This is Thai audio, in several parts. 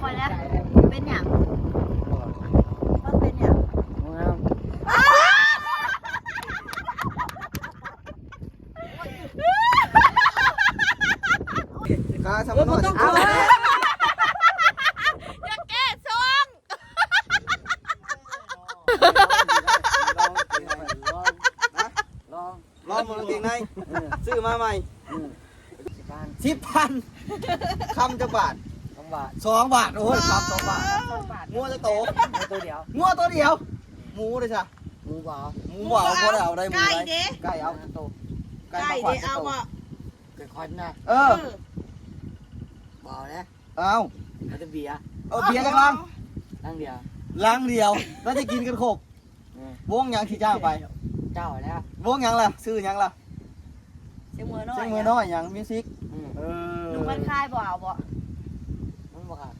อยแล้วเป็นอย่างมันเป็นอย่างข้าสมนต้องเอาอย่าแก้ซองลองมาเก่งในซื้อมาใหม่10,000คำจะบาท2 บาทโอ้ยคำ2 บาทงัวจะโตตัวเดียวงัวตัวเดียวหมูเลยจ้ะหมูบ่พอได้เอาได้หมูได้ไก่เอาโตไก่เอาอ่ะไก่คอนนะบ่นะเอาจะเบียร์เบียร์กันล้างเดียวแล้วจะกินกันโคกวงยังที่เจ้าไปเจ้าแล้ววงยังล่ะซื้อยังล่ะเสียงมือน้อยยังมิวสิกลุงมันคายบ่เอาบ่มันบ่ขาด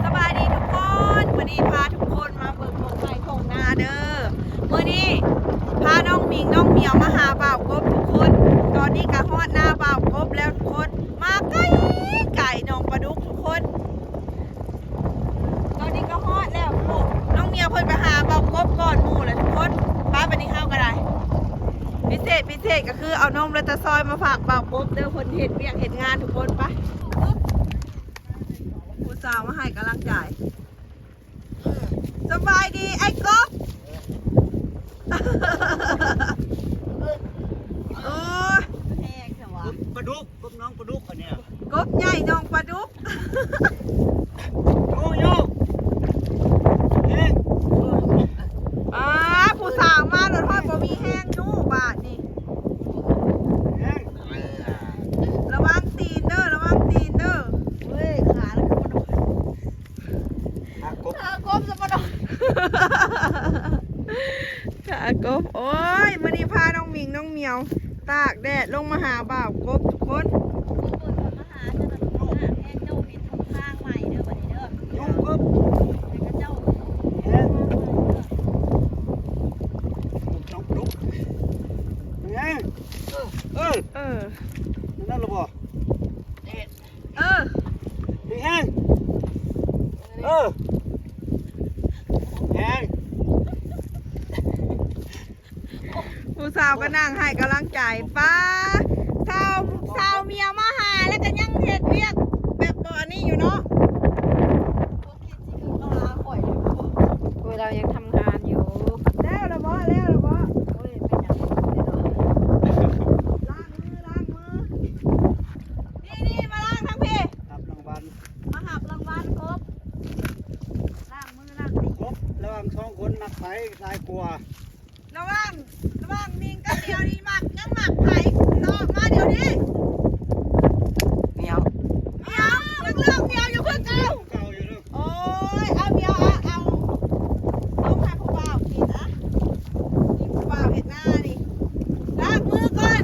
สบายดีทุกคนวันนี้พาทุกคนมาเบิกของไข่ของนาเด้อวันนี้พาน้องมิงน้องเหมียวมาหาบ่าวกบทุกคนตอนนี้กะฮอดหน้าบ่าวกบแล้วทุกคนมาไก่น้องปลาดุกทุกคนตอนนี้ก็ฮอดแล้วลูกน้องเหมียวเพิ่นไปหาบ่าวกบก่อนหมู่เลยทุกคนป้าไปนี่เข้าก็ได้พิเศษก็คือเอานมและตะซอยมาฝากบ่าวกบเด้อคนเห็ดเวียกเห็ดงานทุกคนไปผู้สาวมาให้กำลังใจสบายดีไอ้กบโอ้ยปลาดุกกบน้องปลาดุกเนี่ยกบใหญ่น้องปลาดุกโยผู้สาวมาโดนทอดบ่มีแห้งนู่บาทนี่ระวังตีนเด้อเฮ้ยขาแล้วกบจะมาโดนขากบโอ้ยวันนี้พาน้องมิงน้องเหมียวตากแดดลงมาหาบ่าวกบทุกคนมาหาจะมาหาแห้งเจ้าบินทางข้างใหม่เด้อวันนี้เด้อกบเจ้าน้องปลาดุกยังนั่นหรอบ่ยังผู้สาวก็นั่งให้กำลังใจป้าสาวเมียมาหาแล้วก็ยังเห็ดเวียกแบบตัวนี้อยู่เนาะเรายังทำงานอยู่แล้วละบ่โอ้ยเป็นอย่างนี้เนาะล้างมือนี่มาล้างทั้งพี่รับรางวัลมาหับรางวัลครบล้างมือล้างตีครบระหว่าง2 คนมักไผ่ลายกลัวระวังมิงก็เดียวนี่หมักไผ่ต่อมาเดี๋ยวนี้เหนียวเรื่องเดียวอยู่เพื่อเก่าอยู่ลูกโอ้ยเอาเดียวเอาต้องให้ผู้บ่าวกินนะกินผู้บ่าวเห็ดหน้าดิล้างมือก่อน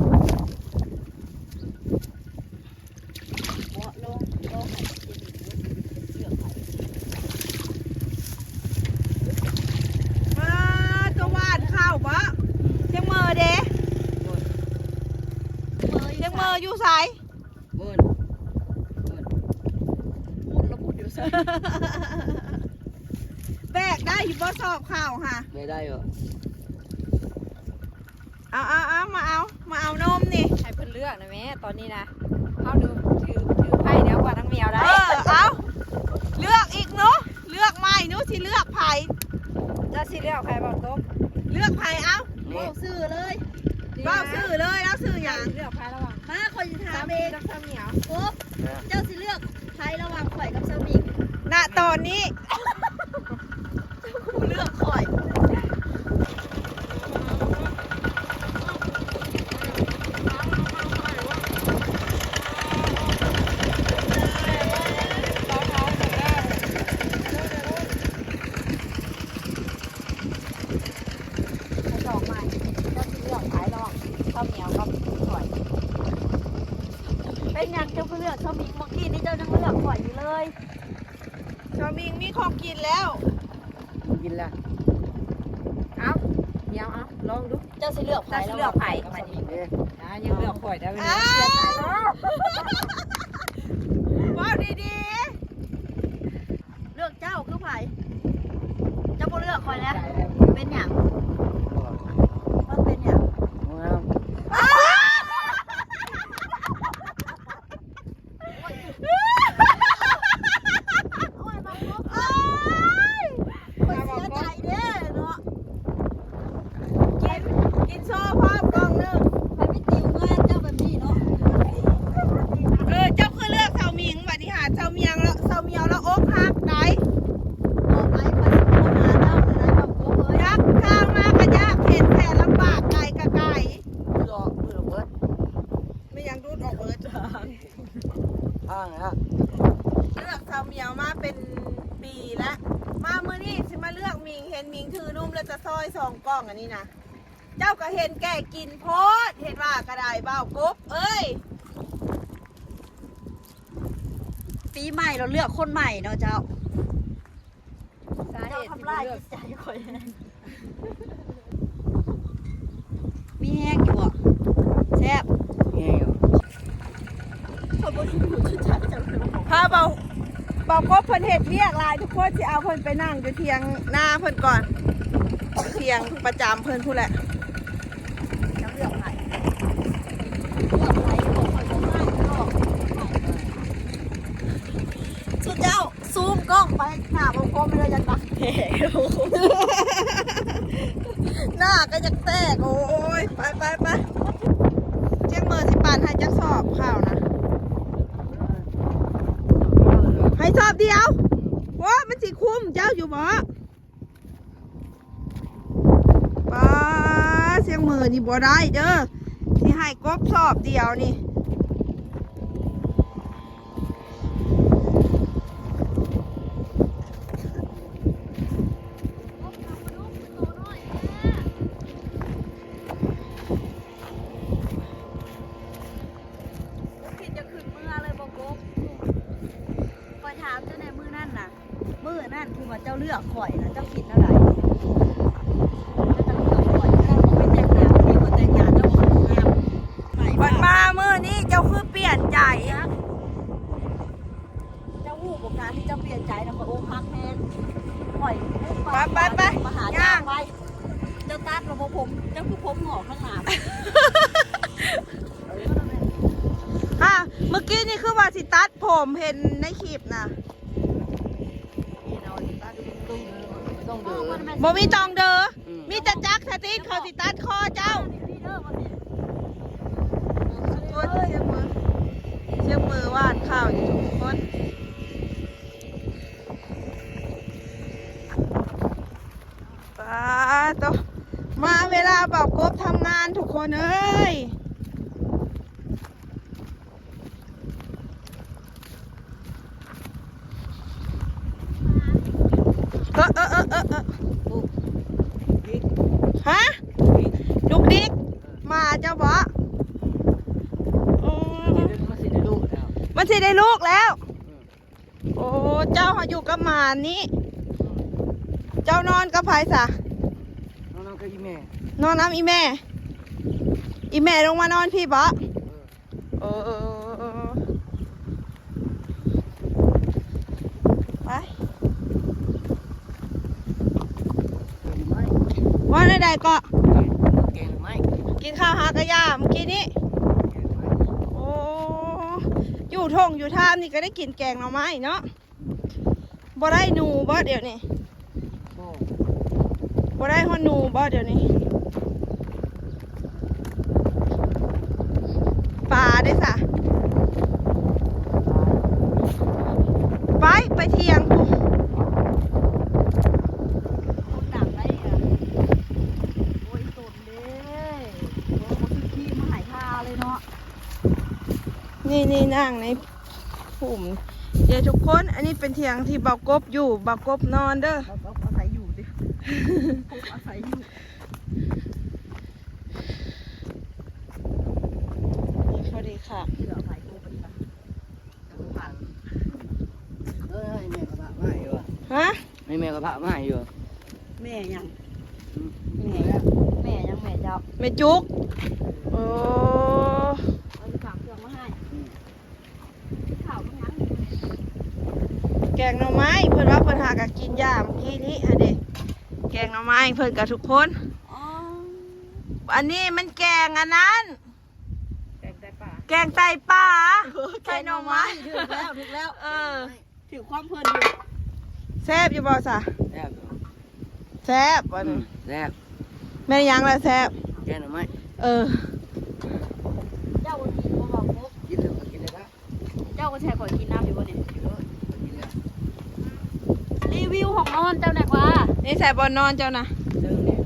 ลงตัววาดข้าวปะเชียงเมอเด้เชียงเมออยู่ไสพูดอยู่ไสแบกได้อยู่บ่สอบข้าวค่ะไม่ได้เหรอเอามาเอานมนี่ให้เพิ่นเลือกนะแม่ตอนนี้นะเขาถือไผ่เดี๋ยวกว่าทั้งเมียวได้เอาเลือกอีกเนาะเลือกไม่นู้สิเลือกไผ่จะสิเลือกไผ่บอกตบเลือกไผ่เอาเว้าซื่อเลยแล้วซื่ออย่างเลือกไผ่ระหว่างมาคนจะถามเองกับเมียวโอ๊บเจ้าสิเลือกไผ่ระหว่างข่อยกับเซามิงณตอนนี้เลือกข่อยเป็นยังเจ้าเลือกเซามิงเมื่อกี้นี่เจ้ายังเลือกข่อยอยู่เลยเซามิงมีของกินแล้วกินแล้วเอาเดี๋ยวเอา ลองดู เจ้าสิเลือกไผ่ เจ้าสิ แล้ว เลือกไผ่มาดินะยังเลือกข่อยได้ไหมเนี่ยเสียใจเนาะ ว้าวดี เลือกเจ้าคือไผ่เจ้าบ่เลือกคอยแล้วเป็นหยังมันเป็นหยัง ๆอ้ายเสียใจเด้เนาะกินโซ่ภาพกองนึง ไผ่ไม่ติวงานเจ้าแบบนี้เนาะ เจ้าคือเลือกเสาหมิงบัดนี้หาเสาเมียงแล้วเสาเมียวแล้วอกหักได้ ต่อไปไผ่สิมาหาเจ้าเลยนะแบบโอ้ย ยักข้างมากระยากเห็นแสนลำบากไก่กะไก่ รอเพื่อเบิด ไม่ยังดูดออกเบิดจาง อ้างนะ เลือกเสาเมียวมาเป็นปีแล้วมาเมื่อนี้สิมาเลือกมิงเห็นมิงถือนุ่มแล้วจะซอย2กล่องอันนี้นะเจ้าก็เห็นแก่กินโพดเห็นว่ากระไดเบ้ากบเอ้ย ปีใหม่เราเลือกคนใหม่เนาะเจ้า สาเห เจ้า ตุที่ ทำลาย เลือก จิตใจคอยมีแห้งอยู่อ่ะแซ่บ เงี้ย เขาบอกที่อยู่ที่จัดจังเลย ถ้าเบากบเพิ่นเห็ดเวียกหลายทุกคนสิเอาเพิ่นไปนั่งอยู่เทียงหน้าเพิ่นก่อนเทียงประจำเพิ่นพูดแหละ จะเลือกไผ่เลือกไผ่บอกคอยบอกให้เลือกสุดเจ้าซูมกล้องไปหน้าบงกลมเลยยังดักแหก หน้าก็จะแตกโอ้ยไปเจ้าเมื่อสิปานให้จักสอบข้าวนะให้สอบเดียวว่ามันสิคุ้มเจ้าอยู่บ่ป้าเสียงมือนี่บ่ได้เด้อสิให้กบสอบเดียวนี่ผิดจะขึ้นมือเลยบอกกบคอยถามเจ้าในมือนั่นน่ะมือนั่นคือว่าเจ้าเลือกข่อยนะเจ้าผิดแล้วไหนเจ้าเลือกข่อยเจ้าไปแต่งงานที่คนแต่งงานเจ้าของงามไหน บั บ้า ดมามือนี่เจ้าคือเปลี่ยนใจ เจ้าหู้บอกการที่เจ้าเปลี่ยนใจนะคนโอ้พักแห้งข่อย ไป มาหา ย่า เจ้าง ไปเจ้าตัดระบบผมเจ้าคือผมหงอกข้างหน้า อ่ะเมื่อกี้นี่คือว่าสิตัดผมเห็นในคลิปนะ ต้องเดิน บ่มีตองเด้อมีแต่จักสตินเขาสิตัดคอเจ้าเชื่อมือวาดข้าวอยู่ทุกคนป้าโตมาเวลาเป่ากบทำงานทุกคนเอ้ยฮะลูกดิกมาเจ้าบ่มันสิได้ลูกแล้ว โอ้เจ้าอยู่กับหมานี้ เจ้านอนกับไผซะ น้องก็อีแม่ นอนน้ำอีแม่ อีแม่ลงมานอนพี่บ่ไปว่าใดๆก็ เก่งไหม กินข้าวหากระยาเมื่อกี้นี้โอ้อยู่ทงอยู่ท่ามนี่ก็ได้กินแกงหน่อไม้เนาะบ่ได้หนูบ่เดี๋ยวนี้บ่ได้ฮอดหนูบ่เดี๋ยวนี้ปลาได้สะไปเที่ยงกู คนดังได้อ่ะโอ้ยสนเด้โอ้ยคนที่มาหายทาเลยเนาะ นี่นั่งในผุ่มเดี๋ยวทุกคนอันนี้เป็นเที่ยงที่เบากบอยู่เบากบนอนเด้อ เราอาศัยอยู่ดิอาศัยอยู่ สวัสดีค่ะ เหลืออาศัยกูเป็นแบบ ให้แม่กระพะมาอยู่ ฮะ ให้แม่กระพะมาอยู่ แม่ยัง แม่ แม่ยัง แม่จุกโอ้ เอาไปฝากเครื่องมาให้ข้าวมันยัง แกงหน่อไม้เพิ่นว่าเพิ่นหากะกินยาเมื่อกี้นี้อะเด้แกงหน่อไม้เพิ่นกับทุกคน อ๋อ อันนี้มันแกงอันนั้น แกงไตป่า แกงไตป่าไก่หน่อไม้ ถึงแล้ว เออ ถึงความเพลินอยู่ แซ่บอยู่บ่ซะ แซ่บ แซ่บวันนี้ แซ่บ แม่นยังละแซ่บ แกงหน่อไม้ เออ เจ้าก็กินบ่บอกครบ กินเลยกินเลยนะ เจ้าก็แช่ก่อนกินน้ำอยู่บ่เนี่ย กินเลยกินเลย รีวิวของนอนเจ้าหน่อยว่า นี่ใส่บอนนอนเจ้านะ เรื่องนี้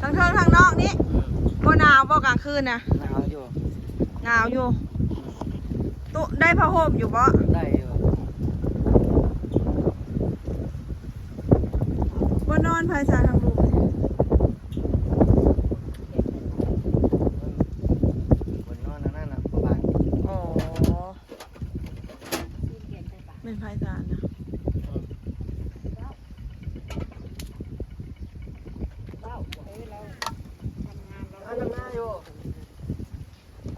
ทั้งเทิงทั้งนอกนี้บ่หนาวบ่กลางคืนนะ หนาวอยู่ หนาวอยู่ตุได้ผ้าห่มอยู่บ่ ได้อยู่ บ่นอนภายสาทางลูก บนนอนนั่นน่ะประมาณ อ๋อเป็นภายสารนะ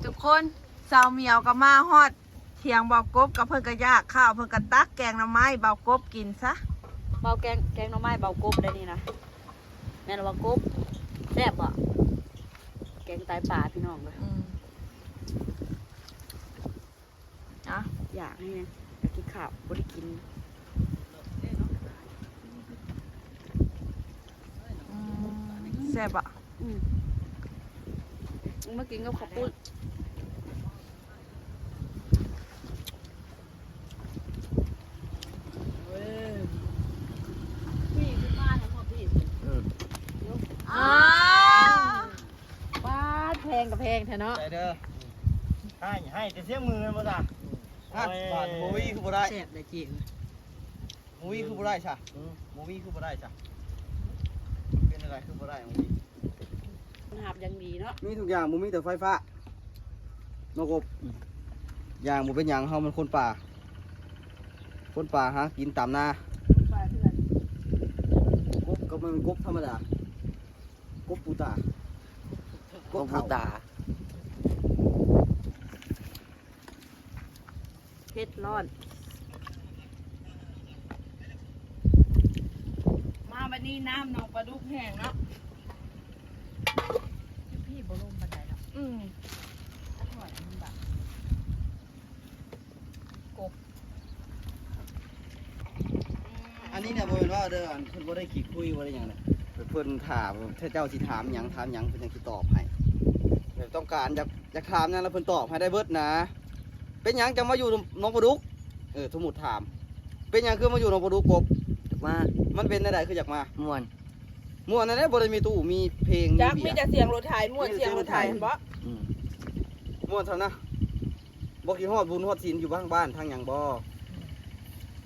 ทุกคนสาวเหมียวก็มาฮอดเถียงเบากบกับเพิ่นก็ยากข้าวเพิ่นก็ตักแกงหน่อไม้เบากบกินซะ เบาแกงหน่อไม้เบากบได้นี่นะแม่นว่ากบแซ่บบ่แกงไตปลาพี่น้องเลย อ่ะ อยากให้นะอยากกินข้าวบ่ได้กิน แซ่บอ่ะ มึงมากินกับข้าวปุ้นพี่ขึ้นมาทั้งหมดพี่ อ้า ป้าดแพงกับแพงแท้เนาะ ใจเด้อ ให้แต่เสียมือมันบ่จ้ะ บาทมูวี่คือบ่ได้ แซ่บได้จริง มูวี่คือบ่ได้ช่ะมูวี่คือบ่ได้ช่ะเป็นอะไรคือบ่ได้มูวี่ มันหับยังดีเนาะ มีทุกอย่างมูมีแต่ไฟฟ้านกบอย่างมูเป็นอย่างเฮามันคนป่า คนป่าหากินตามนากบก็มันกบธรรมดากบปูตากบปูตา เผ็ดร้อน มาบัดนี้น้ำหนองปลาดุกแห้งเนาะ พี่บ่ลงบันไดแล้ว อืม อร่อยมันแบบ อันนี้เนี่ยบ่เป็นว่าเด้ออันเพิ่นบ่ได้ขี้คุยบ่ได้หยังเลยเพิ่นถามถ้าเจ้าสิถามหยังเพิ่นยังสิตอบให้แบบต้องการอยากถามหยังแล้วเพิ่นตอบให้ได้เบิดนะ เป็นหยังจังมาอยู่หนองปลาดุกสมมุติถาม เป็นหยังคือมาอยู่หนองปลาดุกกบมามันเป็นได้คืออยากมาม่วนนั่นแหละบ่ได้มีตู้มีเพลง จักมี เบียร์ แต่เสียงรถไถม่วนเสียงรถไถเห็นบ่ ม่วนเท่านะบ่คิดฮอดบุญฮอดศีลอยู่บ้านทางหยังบ่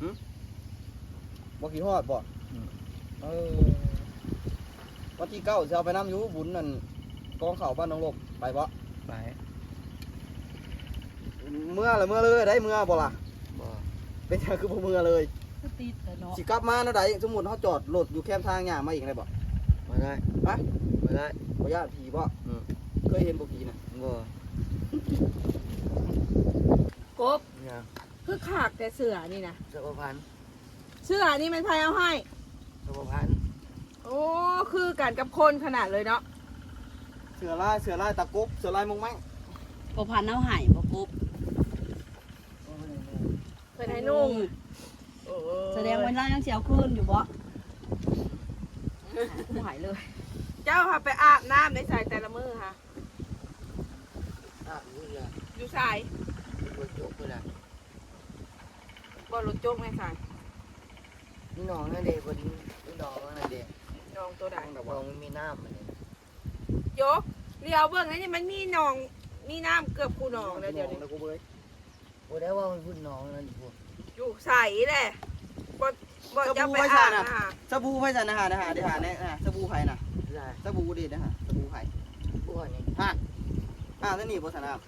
หึบ่คิดฮอดบ่วันที่9สิเอาไปนํอยู่บุญนั่นกองข้าวบ้านหนองลบไปบ่ไปเมื่อเลยได้เมื่อบ่ล่ะบ่เป็นจังคือบ่เมื่อเลย คือติดแต่เนาะ สิกลับมาเนาะใดสมมุติเฮาจอดรถอยู่แคมป์ทางย่างมาอีกได้บ่บ่ได้ฮะบ่ได้บ่ย่านผีบ่เคยเห็นบ่ผีน่ะบ่ กบคือขากแต่เสือนี่นะ เสือพัน เสือนี่มันใครเอาให้ เสือพัน โอ้คือกันกับคนขนาดเลยเนาะ เสือลายตะกบเสือลายมงไม้ บ่พันเอาให้บ่กบ เพิ่นให้นุ่ง แสดงว่าเรายังเสียวคืนอยู่บ่หายเลย เจ้าค่ะไปอาบน้ำในสายแต่ละมือค่ะ อยู่สายบ่รถโจกในสาย นี่น้องนั่นเด็กคนนี้น้องนั่นเด็ก น้องตัวใด น้องมันมีน้ำมัน โยกเลี้ยวเบิ่งนี่มันมีหนองมีน้ำเกือบคูหนองแล้วเดี๋ยวนี้ กูเบ้ยโอ้ได้ว่ามันพูดน้องนั่นดิพวก อยู่ใสแหละบ่จะไปอาบนะ สบู่ไผ่สันนะฮะเดี๋ยวหาเนี่ยสบู่ไผ่น่ะสบู่ดีนะฮะสบู่ไผ่บู่นี่ฮะนั่นนี่บสนาม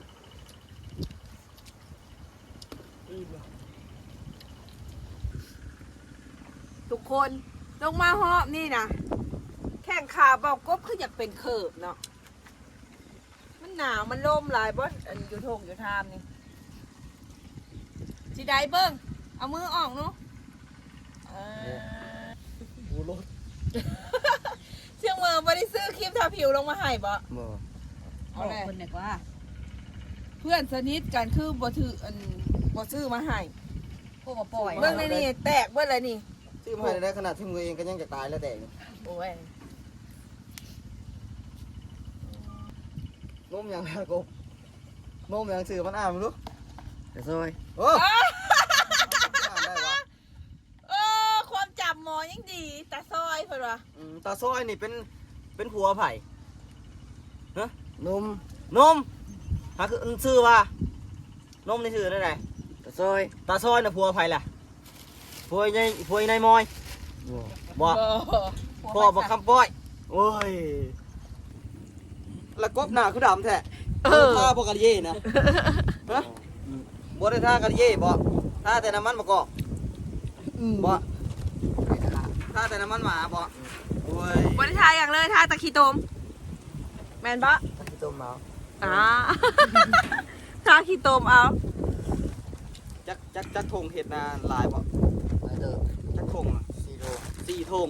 ทุกคนลงมาหอบนี่นะแข่งขาเบากบคืออยากเป็นเขิบเนาะ หนาวมันลมหลายบ่อันอยู่ทงอยู่ทามนี่สิได้เบิ่งเอามือออกเนาะกูรถ เสียงมือบ่ได้ซื้อครีมทาผิวลงมาให้บ่ บ่ เอาแหละ คนไหนว่า เพื่อนสนิทกันคือบ่ถืออันบ่ซื้อมาให้ พวกมาปล่อย เบิ่งในนี่แตกเบิ่งเลยนี่ ซื้อมาให้ได้ขนาดที่มือเองก็ยังจะตายแล้วแต่ง โอ้ย นมยังกบนมยังซื้อมันอ่านมึงรู้ จะซอย โอ้อ่านได้วะ ความจำหมอยังดีตาซอยเพิ่นว่า ตาซอยนี่เป็นผัวไผ่ฮะ นม นมหาคือซื้อว่านมนี่ซื้อได้ไหน จะซอย ตาซอยน่ะผัวไผ่ล่ะผัวในมอย บ่ บ่พ่อบอกคำป้อยโอ้ยแล้วกบหน้าคือดำแท้ท่าบ่กันเย่นะฮะบ่ได้ท่ากันเย่บ่ท่าแต่น้ำมันมะกอกบ่ท่าแต่น้ำมันหมาบ่โอ้ย บ่ได้ทาอย่างเลยทาตะขี้ตมแม่นบ่ ตั้งที่ต้มเมา ทาขี้ตมเอา จักทงเห็ดนาลายบ่ ไปเด้อ จักทงอะ 4โล สี่ทง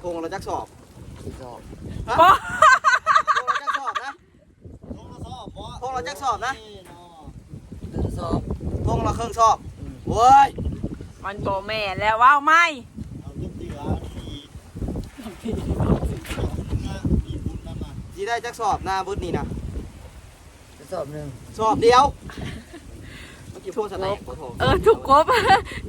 ทงละจักสอบ 4ซอก ฮะ บ่ ทงละจักสอบนะทงละจักสอบนะ 1ซอก ทงละครึ่งสอบโอ้ย มันบ่แม่นแล้วว้าวไหม สิได้จักสอบหน้าบึดนี่นะ จะสอบหนึง สอบเดียวเมื่อกี้พูดสแต็กบ่โถ ทุกกบ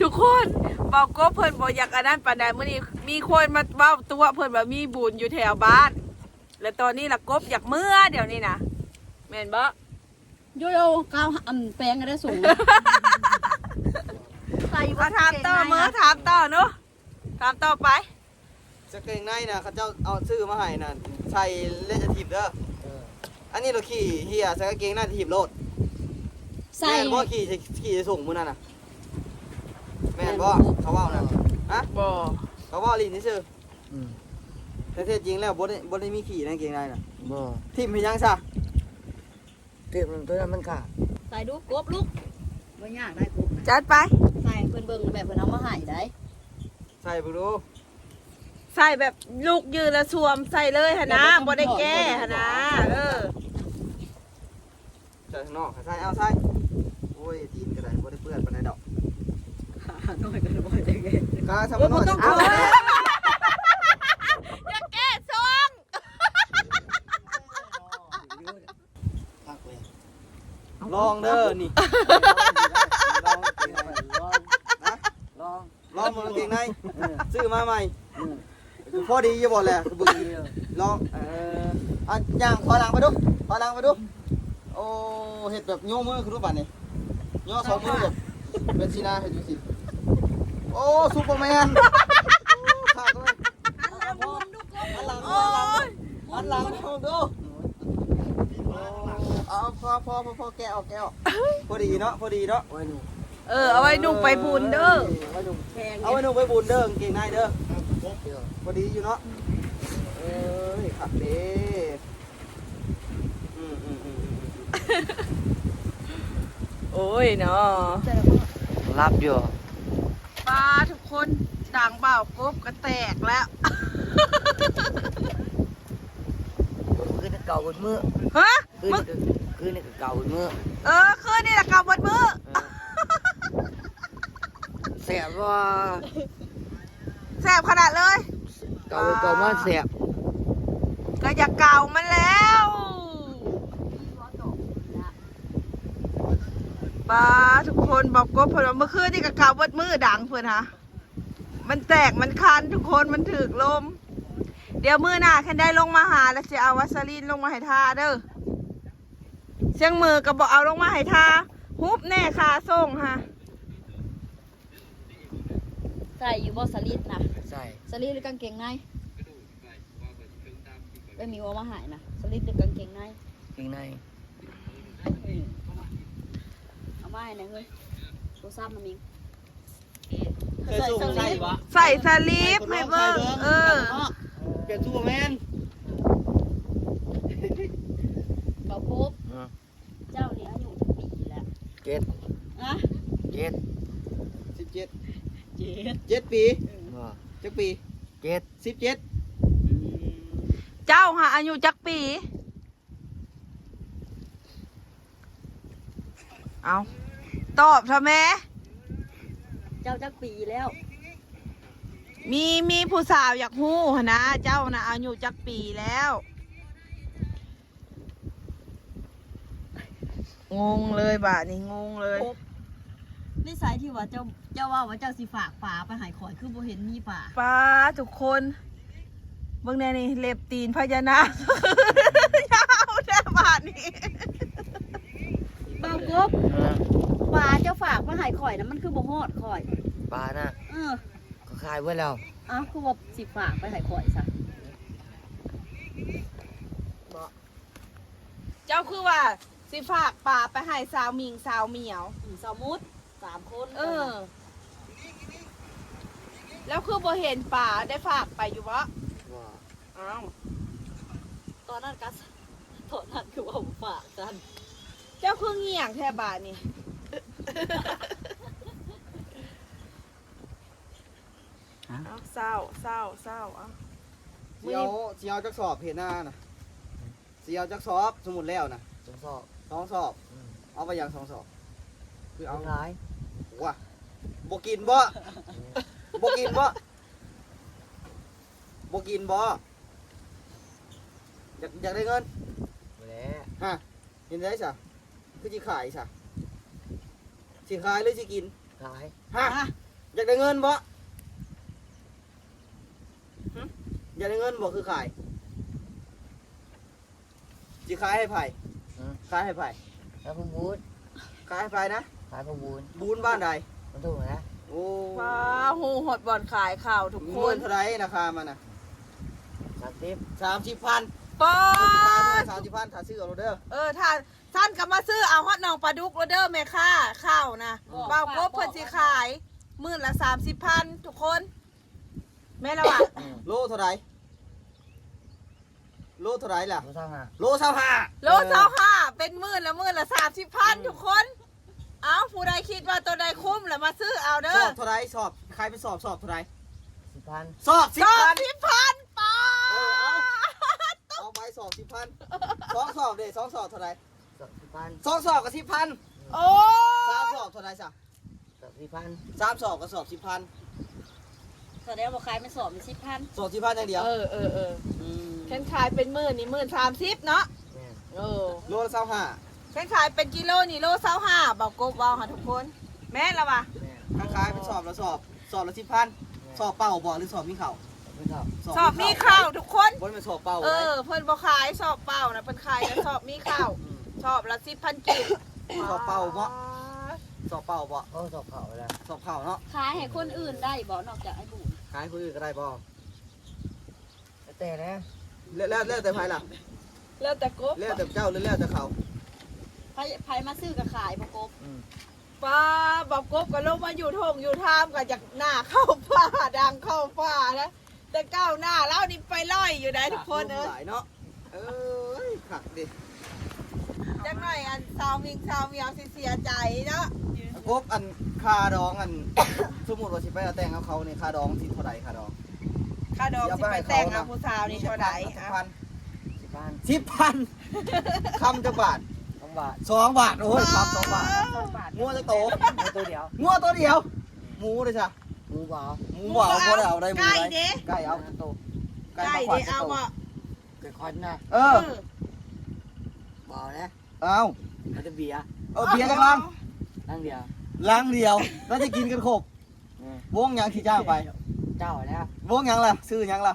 ทุกคนบอกกบเพิ่นบ่อยากอันนั้นปานใดมื้อนี้มีคนมาเว้าตัวเพิ่นว่ามีบุญอยู่แถวบ้าน แล้วตอนนี้ล่ะกบอยากเมื่อเดี๋ยวนี้นะแม่นบ่ โยโย่ก้าวแปลงกันได้สูงใส่ มาถามต่อมื้อถามต่อเนาะถามต่อไป จะเกงในน่ะเขาเจ้าเอาซื้อมาให้น่ะใส่เล่นจะถีบเด้ออันนี้เราขี่เฮียใส่กางเกงในถีบโลด ใส่ แม่นบ่ขี่จะส่งมื้อนั่นน่ะแม่นบ่เขาเว้าน่ะฮะ บ่ เขาเว้าลิ้นซื่อ อืม แต่แท้จริงแล้วบ่ได้มีขี่ในกางเกงในน่ะ บ่ ทิ่มให้ยังซะ เต็มตัวนั้นมันขาด ใส่ดูกบลูกไม่ยากได้กบ จัดไป ใส่เพิ่นเบิ่งแบบเพิ่นเอามาให้ได้ ใส่บ่ดู ใส่แบบลูกยืนแล้วสวมใส่เลยหนนะบ่ได้แก้หนนะใส่ข้างนอกใส่เอาใส่โอ้ยตีนก็ได้บ่ได้เปื้อนปานใดดอก น้อยก็บ่ได้แก่ กาสำน้อย เอาอย่าแก้ทรง พักเลย ลองเด้อนี่ลองนะ ลอง ลองมือกางเกงในซื้อมาใหม่พอดีอยู่บ่แหละบึงลองอ่ะย่างถอยหลังไปดูถอยหลังไปดูโอ้เฮ็ดแบบโยมือคือรูปบัดนี่โยสองมือแบบเป็นสีหน้าเฮ็ดอยู่สิโอ้ซุปเปอร์แมนขาดเลยอันหลังดูเอาพอแกะออกพอดีเนาะพอดีเนาะ ไว้หนู เอาไว้นุ่งไปบุญเด้อ เอาไว้นุ่งไปบุญเด้อกางเกงในเด้อ เดี๋ยว พอดีอยู่เนาะเอ้ยขับเด้อืม โอ้ยเนาะ รับอยู่ ปลาทุกคนด่างเบากบก็แตกแล้ว คืนนี้เก่าบนมือ ฮะ คืนนี้เก่าบนมือ คืนนี่แหละกลับวันมื้อ แสบว่า แสบขนาดเลย เก่ามาแสบ ก็อย่าเก่ามันแล้วปลาทุกคนบอกกบเพิ่นว่าเมื่อคืนนี่ก็เก่าวันมื้อดังเพิ่นฮะมันแตกมันคันทุกคนมันถึกลม เดี๋ยวมื้อหน้าคันได้ลงมาหาแล้วจะเอาวัสลีนลงมาให้ทาเด้อเชียงมือก็บอกเอาลงมาให้ทาฮุบแน่คาส่งฮะ ใส่อยู่บ่สลิดนะ ใส่ สลิดหรือกางเกงในไม่มีว่ามาหายนะสลิดหรือกางเกงใน ข้างใน เอามาให้หน่อยเฮ้ยโทรศัพท์มันมี เคยส่งใส่ปะ ใส่สลิปให้เบิ่งเปลี่ยนซูเปอร์แมน เจ็ด อะ เจ็ด 17 เจ็ด 7 ปี บ่ จักปี เจ็ด 17 เจ้าหาอายุจักปีเอาตอบเถอะแม่ เจ้าจักปีแล้ว มีผู้สาวอยากฮู้หั้นนะเจ้านะอายุจักปีแล้ว งงเลยบ่านี่งงเลย นิสัยที่ว่าเจ้าว่าเจ้าสิฝากป่าไปใหายข่อยคือบ่เห็นมีป่า ป้าทุกคนเบิ่งแน่นี่เล็บตีนพญานาค ยาวแท้บาทนี่ บางกบป่าเจ้าฝากไปใหายข่อยนะมันคือบ่ฮอดข่อย ปลาน่ะ เออ ก็ขายไว้แล้ว อ้าวคือว่าสิฝากไปใหายข่อยซะ เจ้าคือว่าสิฝากป่าไปให้สาวมิงสาวเหมียว สมมุติ3 คน เออ แล้วคือบ่เห็นป่าได้ฝากไปอยู่วะ บ่ อ้าว ตอนนั้นก็ตอนนั้นคือว่าฝากกัน เจ้าคือเงี่ยงแท้บาทนี่ เอาเศร้าเอา สิเอาจักสอบเห็นหน้าน่ะสิเอาจักสอบสมุดแล้วน่ะ สองศอก 2 สอบ เอาไปอย่าง2 สอบคือ เอา เอา ขาย ว่ะบ่กินบ่บ่กินบ่บ่กินบ่อยากได้เงิน บ่แล้ว ฮะเห็นได้ซะคือสิขายซะสิขายหรือสิกิน ขาย ฮะอยากได้เงินบ่หึอยากได้เงินบ่คือขายสิขายให้ไผขายให้ไผ แล้วพวกบูน ขายให้ไผนะ ขายพวกบูน บูนบ้านใด มันถูกนะ โอ้ ว้าหูหดบ่อนขายข่าวทุกค เงิ น นเท่าไหร่ราคามันน่ะ 30 30,000 ป้อ 30,000ถ้าซื้อเอาโลดเด้อ ถ้าท่านก็มาซื้อเอาฮอดน้องปลาดุกแล้วเด้อแม่ค่าข้าวนะเบากบเพิ่นสิขายมื้อละ30,000ทุกคน แม่ละว่ะ โลเท่าไหร่โลเท่าไหร่ล่ะ บ่ทราบฮะ โล25 โล25เป็นมื้อละ30,000ทุกคน เอ้าผู้ใดคิดว่าตัวใดคุ้มแล้วมาซื้อเอา ส เด้อ อบเท่าไหร่สอบขายเป็นสอบเท่าไหร่ 10,000 สอบ สอบ 10,000 10,000ป้า เอาไปสอบ10,000 2 สอบเด้2 สอบเท่าไหร่ 10,000 2 สอบก็10,000 โอ้ 3 สอบเท่าไหร่ซะ 10,000 3 สอบก็สอบ 10,000 แสดงว่าขายเป็นสอบเป็น10,000 สอบ10,000อย่างเดียว เออฉันขายเป็นมื้อนี่30,000เนาะ แม่น โลละ25 ฉันขายเป็นกิโลนี่โล25เบากบว้าวค่ะทุกคน แม่ละว่ะ แม่น ถ้าขายเป็นสอบละ10,000 สอบเป่าบ่หรือสอบมีเข่า ไม่เท่า สอบมีข้าวทุกคน บ่เป็นสอบเป่า เพิ่นบ่ขายสอบเปล่านะเพิ่นขายแต่สอบมีข้าวสอบละ10,000กีบ สอบเป่าบ่สอบเป่าบ่ โอ้สอบเขาแล้ว สอบเข่าเนาะ ขายให้คนอื่นได้บ่นอกจากไอ้บุญ ขายคนอื่นก็ได้บ่ แต่นะ แล้วแต่ไผล่ะ แล้วแต่กบ แล้วแต่เจ้าหรือแล้วแต่เขา ไผมาซื้อก็ขายบ่กบ ป้าบอกกบก็ลงมาอยู่ทงอยู่ทามก็จากหน้าเข้าป่าดังเข้าป่านะแต่ก้าวหน้าแล้วนี่ไปล่อยอยู่ได้ทุกคน หลายเนาะเอ้ยขักดิ จังหน่อยอันสาวมิงสาวเหมียวสิเสียใจเนาะ กบอันคาดองอัน สมมุติว่าสิไปเอาแต่งเอาเขานี่คาดองสิเท่าไหร่คาดอง ค่าดอกสิไปแต่งเอาผู้สาวนี่เท่าไหร่ 10,000 10,000คำจักบาท 2 บาท 2 บาทโอ้ยคำ2 บาท 2 บาท งัวจะโต เอาตัวเดียว งัวตัวเดียวหมูเลยจ้ะ หมูบ่าว หมูบ่เอาบ่ได้เอาได้หมู ไก่ ได้ เด้ ไก่เอา โต ไก่ มาขวั เด้ ญ เอาบ่ เกิดคอนนะ เอ เอ อ อ บ่าวนะ เอา มันจะเบียร์ เอาเบียร์กันลัง นั่งเดียว ลังเดียวแล้วจะกินกันครบวงหยังที่จ้างไป เจ้าแล้ว วงหยังล่ะซื้อหยังล่ะ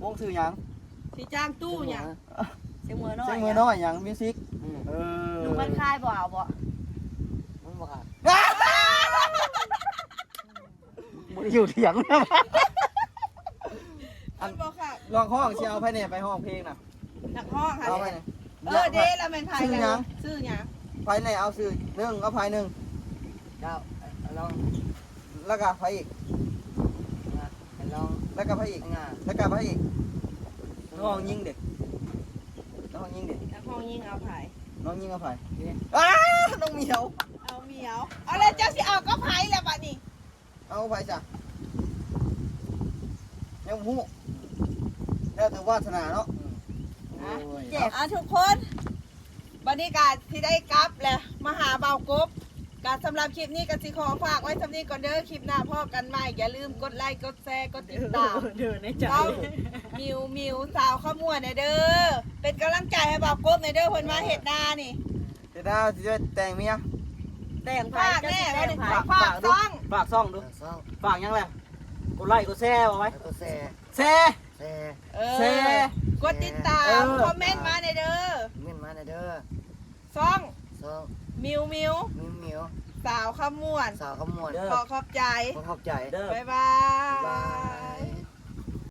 วงซื้อหยัง สิจ้างตู้เนี่ย เสียงมือน้อ เสี ย ยงมือน้อยหยังมิวสิก อืม เออ หนูมันคายบ่เอาบ่ มันบอกอ่ะ มึงอยู่เถียงนะ อันบ่ค่ะ ลองห้องเชียวไปเนี่ยไปห้องเพลงน่ะ หนักห้องค่ะ เอาไปเนี่ย เด้แล้วแม่นไผ ซื้อหยัง ซื้อหยัง ไปเนี่ยเอาซื้อหนึ่งเอาไปหนึ่ง เจ้าลอง แล้วก็ไปอีก ลอง แล้วก็ไปอีก งา แล้วก็ไปอีกห้องยิงเด็กห้องยิงเด็ก หนักห้องยิงเอาไผ ห น้องยิงกับไผ่อ้าน้องเหมียว เอาเหมียวเอาแล้วเจ้าสิเอาก็ไผ่แล้วบัดนี้ เอาไผ่จ้ะยังหูแล้วแต่วาสนาเนาะโอ้ย ทุกคนบัดนี้การที่ได้กลับแหละมาหาเบากบการสำหรับคลิปนี้ก็สิขอฝากไว้สำนี้ก่อนเด้อคลิปหน้าพ่อกันใหม่อย่าลืมกดไลค์กดแชร์กดติดตามต้องมิวสาวขมวดเด้อเป็นกำลังใจให้เบากบเด้อเพิ่นมาเฮ็ดนานี่ เดี๋ยวดาวจะแต่งเมีย แต่ง ฝากแน่แล้วนี่ฝากซ่อง ฝากซ่องดู ซ่อง ฝากยังไงกดไลค์กดแชร์เอาไว้ แล้วก็แซ่ แชร์ แซ่ แชร์ กดติดตามคอมเมนต์มาเด้อ เม่นมาหน่อยเด้อ ซ่อง ซ่อง มิว เหมียว สาวขมวด สาวขมวด ขอขอบใจ ขอบใจ เด้อ บ๊ายบา บ๊ายบาย ย